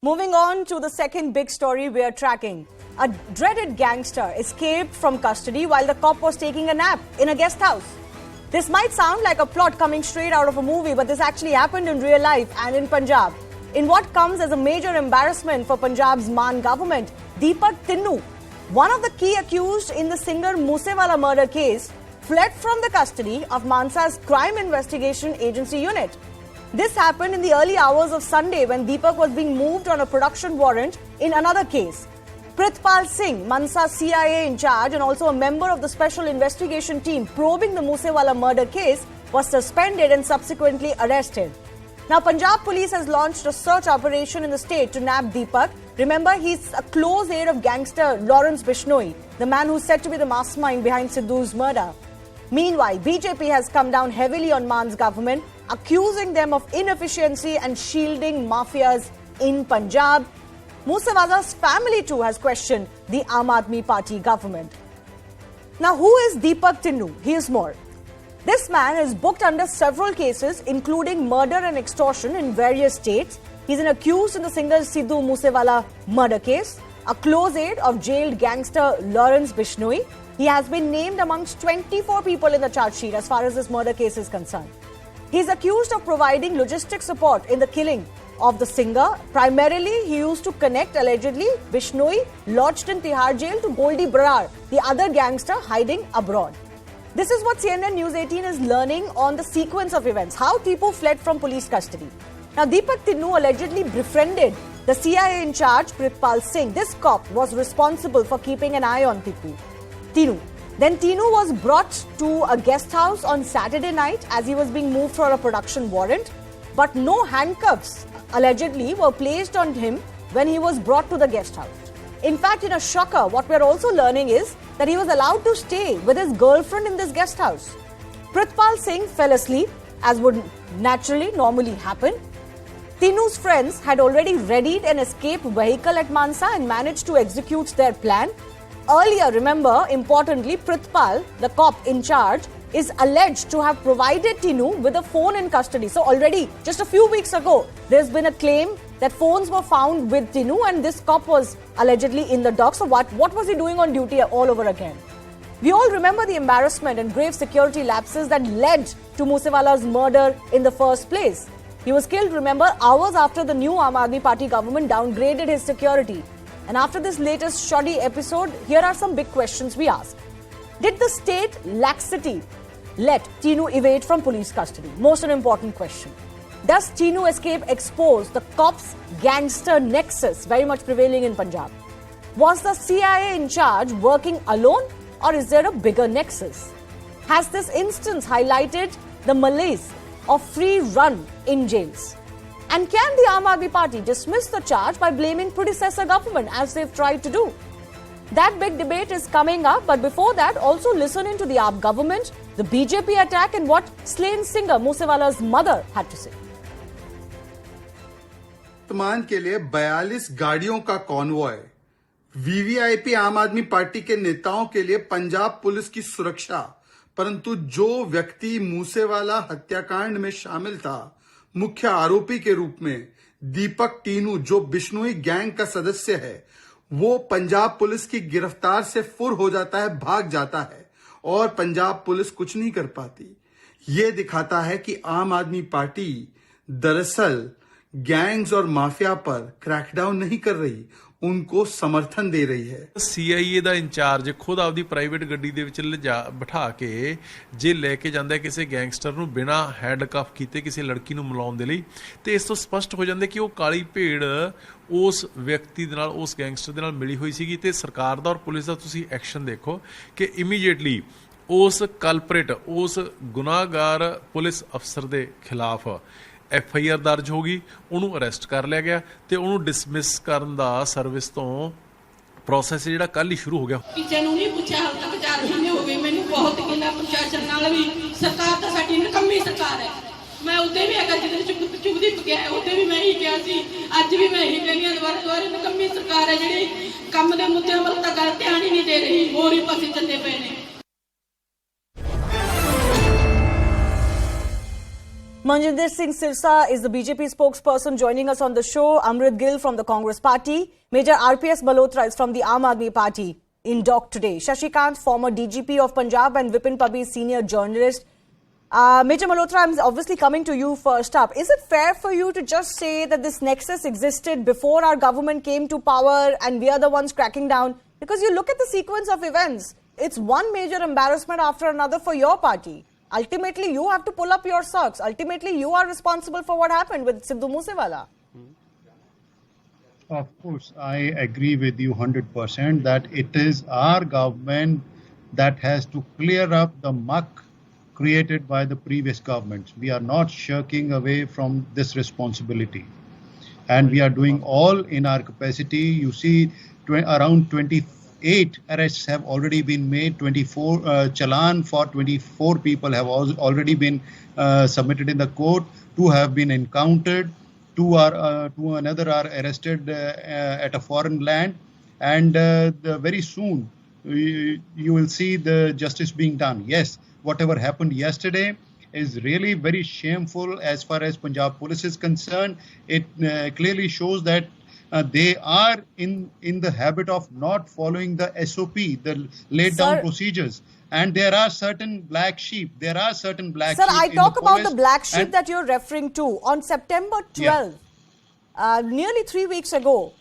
Moving on to the second big story we are tracking. A dreaded gangster escaped from custody while the cop was taking a nap in a guest house. This might sound like a plot coming straight out of a movie, but this actually happened in real life and in Punjab. In what comes as a major embarrassment for Punjab's Mann government, Deepak Tinu, one of the key accused in the singer Moosewala murder case, fled from the custody of Mansa's crime investigation agency unit. This happened in the early hours of Sunday when Deepak was being moved on a production warrant in another case. Prithpal Singh, Mansa CIA in charge and also a member of the special investigation team probing the Moosewala murder case, was suspended and subsequently arrested. Now, Punjab Police has launched a search operation in the state to nab Deepak. Remember, he's a close aide of gangster Lawrence Bishnoi, the man who's said to be the mastermind behind Sidhu's murder. Meanwhile, BJP has come down heavily on Mann's government, accusing them of inefficiency and shielding mafias in Punjab. Moosewala's family too has questioned the Aam Aadmi Party government. Now, who is Deepak Tinu? He is more. This man is booked under several cases, including murder and extortion in various states. He's an accused in the singer Sidhu Moosewala murder case, a close aide of jailed gangster Lawrence Bishnoi. He has been named amongst 24 people in the charge sheet as far as this murder case is concerned. He's accused of providing logistic support in the killing of the singer. Primarily, he used to connect, allegedly, Bishnoi, lodged in Tihar jail, to Goldie Brar, the other gangster hiding abroad. This is what CNN News 18 is learning on the sequence of events, how Tipu fled from police custody. Now, Deepak Tinu allegedly befriended the CIA in charge, Prithpal Singh. This cop was responsible for keeping an eye on Tinu. Then Tinu was brought to a guest house on Saturday night as he was being moved for a production warrant. But no handcuffs, allegedly, were placed on him when he was brought to the guest house. In fact, in a shocker, what we're also learning is that he was allowed to stay with his girlfriend in this guest house. Prithpal Singh fell asleep, as would normally happen. Tinu's friends had already readied an escape vehicle at Mansa and managed to execute their plan. Earlier, remember, importantly, Prithpal, the cop in charge, is alleged to have provided Tinu with a phone in custody. So already, just a few weeks ago, there's been a claim that phones were found with Tinu and this cop was allegedly in the dock. So what was he doing on duty all over again? We all remember the embarrassment and grave security lapses that led to Moosewala's murder in the first place. He was killed, remember, hours after the new Aam Aadmi Party government downgraded his security. And after this latest shoddy episode, here are some big questions we ask. Did the state laxity let Tinu evade from police custody? Most an important question. Does Tinu escape expose the cops' gangster nexus very much prevailing in Punjab? Was the CIA in charge working alone or is there a bigger nexus? Has this instance highlighted the malaise of free run in jails? And can the Aam Aadmi Party dismiss the charge by blaming predecessor government as they've tried to do? That big debate is coming up, but before that, also listen into the AAP government, the BJP attack and what slain singer Moosewala's mother had to say. वर्तमान के लिए 42 गाड़ियों का convoy, VVIP आम आदमी party के नेताओं के लिए पंजाब पुलिस की सुरक्षा, परंतु जो व्यक्ति मूसेवाला हत्याकांड में शामिल था, मुख्य आरोपी के रूप में दीपक टीनू, जो बिश्नोई गैंग का सदस्य है, वो पंजाब पुलिस की गिरफ्तार से फुर हो जाता है, भाग जाता है और पंजाब पुलिस कुछ नहीं कर पाती। ये दिखाता है कि आम आदमी पार्टी दरअसल गैंग्स और माफिया पर क्रैकडाउन नहीं कर रही, उनको समर्थन दे रही है। CIA ਦਾ ਇੰਚਾਰਜ ਖੁਦ ਆਪਦੀ ਪ੍ਰਾਈਵੇਟ ਗੱਡੀ ਦੇ ਵਿੱਚ ਬਿਠਾ ਕੇ ਜੇ ਲੈ ਕੇ ਜਾਂਦਾ ਕਿਸੇ ਗੈਂਗਸਟਰ ਨੂੰ ਬਿਨਾ ਹੈਂਡਕਫ ਕੀਤੇ ਕਿਸੇ ਲੜਕੀ ਨੂੰ ਮਿਲਾਉਣ ਦੇ ਲਈ, ਤੇ ਇਸ ਤੋਂ ਸਪਸ਼ਟ ਹੋ ਜਾਂਦਾ ਕਿ ਉਹ ਕਾਲੀ ਭੇੜ ਉਸ ਵਿਅਕਤੀ ਦੇ ਨਾਲ, ਉਸ ਗੈਂਗਸਟਰ ਦੇ ਨਾਲ ਮਿਲੀ ਹੋਈ ਸੀਗੀ। ਤੇ ਸਰਕਾਰ ਦਾ ਔਰ ਪੁਲਿਸ ਦਾ ਤੁਸੀਂ ਐਕਸ਼ਨ ਦੇਖੋ ਕਿ ਇਮੀਡੀਏਟਲੀ ਉਸ ਕਲਪਰੇਟ, ਉਸ ਗੁਨਾਹਗਾਰ ਪੁਲਿਸ ਅਫਸਰ ਦੇ ਖਿਲਾਫ FIR ਦਰਜ ਹੋ ਗਈ, ਉਹਨੂੰ ਅਰੈਸਟ ਕਰ ਲਿਆ ਗਿਆ ਤੇ ਉਹਨੂੰ ਡਿਸਮਿਸ ਕਰਨ ਦਾ ਸਰਵਿਸ ਤੋਂ ਪ੍ਰੋਸੈਸ ਜਿਹੜਾ ਕੱਲ ਹੀ ਸ਼ੁਰੂ ਹੋ ਗਿਆ। ਕਿਸੇ ਨੂੰ ਨਹੀਂ ਪੁੱਛਿਆ, ਹਾਲ ਤੱਕ 4 ਮਹੀਨੇ ਹੋ ਗਏ। ਮੈਨੂੰ ਬਹੁਤ ਗਿਲਾ ਪ੍ਰਸ਼ਾਸਨ ਨਾਲ ਵੀ। ਸਰਕਾਰ ਤਾਂ ਸਾਡੀ ਨਕੰਮੀ ਸਰਕਾਰ ਹੈ। ਮੈਂ ਉੱਤੇ ਵੀ ਅਗਰ ਜਦੋਂ ਚੁਗਦੀ ਪਕਿਆ ਉੱਤੇ ਵੀ ਮੈਂ ਹੀ ਕਿਹਾ ਸੀ, ਅੱਜ ਵੀ ਮੈਂ ਹੀ ਕਹਿੰਦੀ ਹਾਂ, ਦੁਬਾਰਾ ਨਕੰਮੀ ਸਰਕਾਰ ਹੈ ਜਿਹੜੀ ਕੰਮ ਦੇ ਮੁੱਦਿਆਂ ਵੱਲ ਤਾਂ ਗੱਲ ਧਿਆਨ ਹੀ ਨਹੀਂ ਦੇ ਰਹੀ, ਹੋਰ ਹੀ ਪਾਸੇ ਚੱਲੇ ਪਏ ਨੇ। Manjinder Singh Sirsa is the BJP spokesperson joining us on the show. Amrit Gill from the Congress Party. Major RPS Malhotra is from the Aam Aadmi Party in dock today. Shashikant, former DGP of Punjab, and Vipin Pabi, senior journalist. Major Malhotra, I'm obviously coming to you first up. Is it fair for you to just say that this nexus existed before our government came to power and we are the ones cracking down? Because you look at the sequence of events, it's one major embarrassment after another for your party. Ultimately, you have to pull up your socks. Ultimately, you are responsible for what happened with Sidhu Moosewala. Of course, I agree with you 100% that it is our government that has to clear up the muck created by the previous governments. We are not shirking away from this responsibility. And we are doing all in our capacity. You see, around 28 arrests have already been made. 24 challan for 24 people have already been submitted in the court. 2 have been encountered. 2 another are arrested at a foreign land. And very soon you will see the justice being done. Yes, whatever happened yesterday is really very shameful as far as Punjab Police is concerned. It clearly shows that they are in the habit of not following the SOP, the laid down procedures. And there are certain black sheep. There are certain black sheep. Sir, I talk about the black sheep that you're referring to. On September 12th, nearly 3 weeks ago,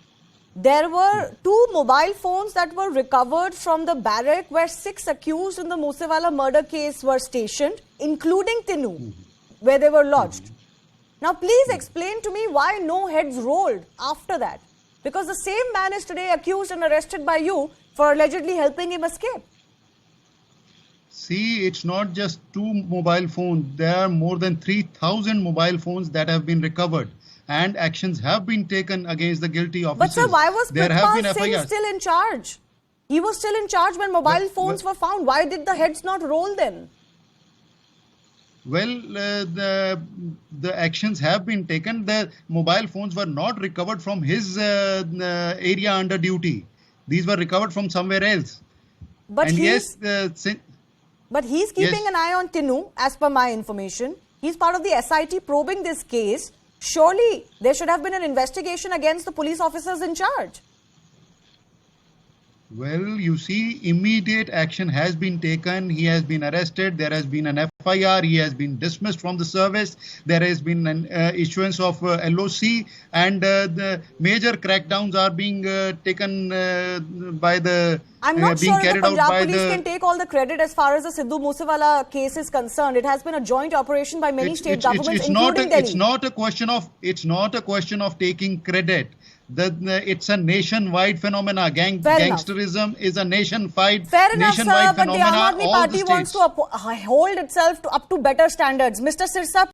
there were 2 mobile phones that were recovered from the barrack where 6 accused in the Moosewala murder case were stationed, including Tinu, where they were lodged. Now, please explain to me why no heads rolled after that. Because the same man is today accused and arrested by you for allegedly helping him escape. See, it's not just 2 mobile phones. There are more than 3,000 mobile phones that have been recovered. And actions have been taken against the guilty officers. But sir, why was Prithpal Singh still in charge? He was still in charge when mobile phones were found. Why did the heads not roll then? Well, the actions have been taken. The mobile phones were not recovered from his area under duty. These were recovered from somewhere else. But and he's keeping an eye on Tinu, as per my information. He's part of the SIT probing this case. Surely there should have been an investigation against the police officers in charge. Well, you see, immediate action has been taken. He has been arrested. There has been an FIR. He has been dismissed from the service. There has been an issuance of LOC, and the major crackdowns are being taken by the. I'm not sure if the Punjab Police can take all the credit as far as the Sidhu Moosewala case is concerned. It has been a joint operation by many state governments, including Delhi. It's not a question of taking credit. It's a nationwide phenomena. Gangsterism is a nationwide nationwide phenomena. But the Aam Aadmi Party wants to hold itself up to better standards. Mr. Sirsa,